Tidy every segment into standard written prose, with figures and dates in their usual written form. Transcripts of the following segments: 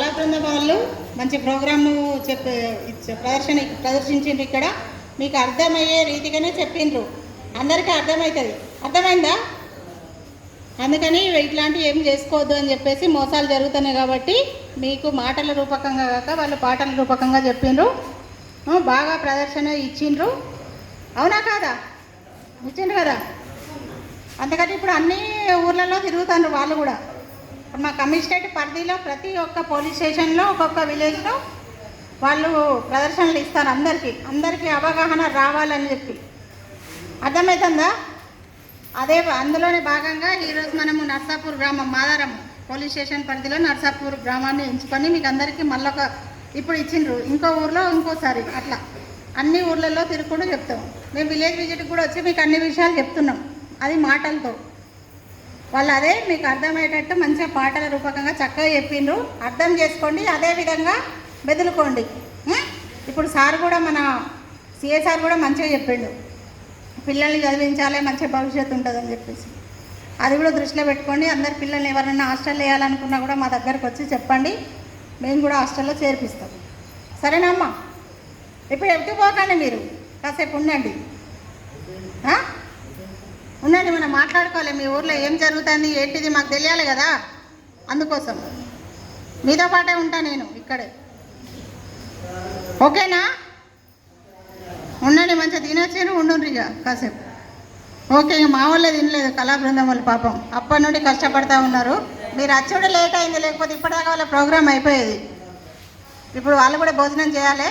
కళా బృందం వాళ్ళు మంచి ప్రోగ్రామ్ను ప్రదర్శించిండ్రు. ఇక్కడ మీకు అర్థమయ్యే రీతిగానే చెప్పిండ్రు, అందరికీ అర్థమవుతుంది. అర్థమైందా? అందుకని ఇట్లాంటివి ఏం చేసుకోవద్దు అని చెప్పేసి మోసాలు జరుగుతున్నాయి కాబట్టి మీకు మాటల రూపకంగా కాక వాళ్ళు పాటల రూపకంగా చెప్పిండ్రు. బాగా ప్రదర్శన ఇచ్చిండ్రు. అవునా కాదా? ఇచ్చిండ్రు కదా. అందుకని ఇప్పుడు అన్ని ఊర్లలో తిరుగుతారు వాళ్ళు కూడా. మా కమిషనరేట్ పరిధిలో ప్రతి ఒక్క పోలీస్ స్టేషన్లో ఒక్కొక్క విలేజ్లో వాళ్ళు ప్రదర్శనలు ఇస్తారు. అందరికీ అవగాహన రావాలని చెప్పి. అర్థమవుతుందా? అందులోనే భాగంగా ఈరోజు మనము నర్సాపూర్ గ్రామం, మాదారం పోలీస్ స్టేషన్ పరిధిలో నర్సాపూర్ గ్రామాన్ని ఎంచుకొని మీకు అందరికీ మళ్ళొక ఇప్పుడు ఇచ్చిండ్రు. ఇంకో ఊర్లో ఇంకోసారి అట్లా అన్ని ఊర్లలో తిరుగుకుంటూ చెప్తాం. మేము విలేజ్ విజిట్కి కూడా వచ్చి మీకు అన్ని విషయాలు చెప్తున్నాం. అది మాటలతో వాళ్ళు అదే మీకు అర్థమయ్యేటట్టు మంచిగా పాటల రూపకంగా చక్కగా చెప్పిండ్రు. అర్థం చేసుకోండి, అదేవిధంగా బెదులుకోండి. ఇప్పుడు సార్ కూడా మన సిఏ సార్ కూడా మంచిగా చెప్పిండు, పిల్లల్ని చదివించాలి, మంచి భవిష్యత్తు ఉంటుందని చెప్పేసి. అది కూడా దృష్టిలో పెట్టుకోండి. అందరు పిల్లల్ని ఎవరైనా హాస్టల్లో వేయాలనుకున్నా కూడా మా దగ్గరకు వచ్చి చెప్పండి, మేము కూడా హాస్టల్లో చేర్పిస్తాం. సరేనమ్మా? ఇప్పుడు ఎత్తుపోకండి, మీరు కాసేపు ఉండండి. మనం మాట్లాడుకోవాలి. మీ ఊర్లో ఏం జరుగుతుంది ఏంటిది మాకు తెలియాలి కదా. అందుకోసం మీతో పాటే ఉంటా నేను ఇక్కడే. ఓకేనా? ఉండండి, మంచిగా తినొచ్చాను, ఉండండి ఇక కాసేపు. ఓకే, ఇక మా వాళ్ళే తినలేదు కళా బృందం వాళ్ళు పాపం అప్పటి నుండి కష్టపడతా ఉన్నారు. మీరు వచ్చి కూడా లేట్ అయింది, లేకపోతే ఇప్పటిదాకా వాళ్ళ ప్రోగ్రామ్ అయిపోయేది. ఇప్పుడు వాళ్ళు కూడా భోజనం చేయాలి.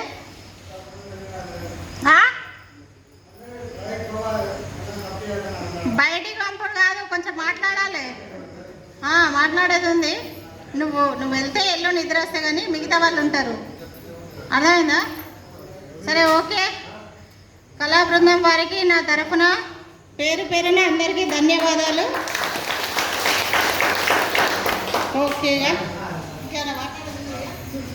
బయటికి పంపుడు కాదు, కొంచెం మాట్లాడాలి. మాట్లాడేది ఉంది. నువ్వు వెళ్తే ఎల్లు నిద్ర వస్తే కానీ మిగతా వాళ్ళు ఉంటారు. అర్థమైందా? సరే, ఓకే. కళా బృందం వారికి నా తరఫున పేరు పేరున అందరికీ ధన్యవాదాలు. ఓకే.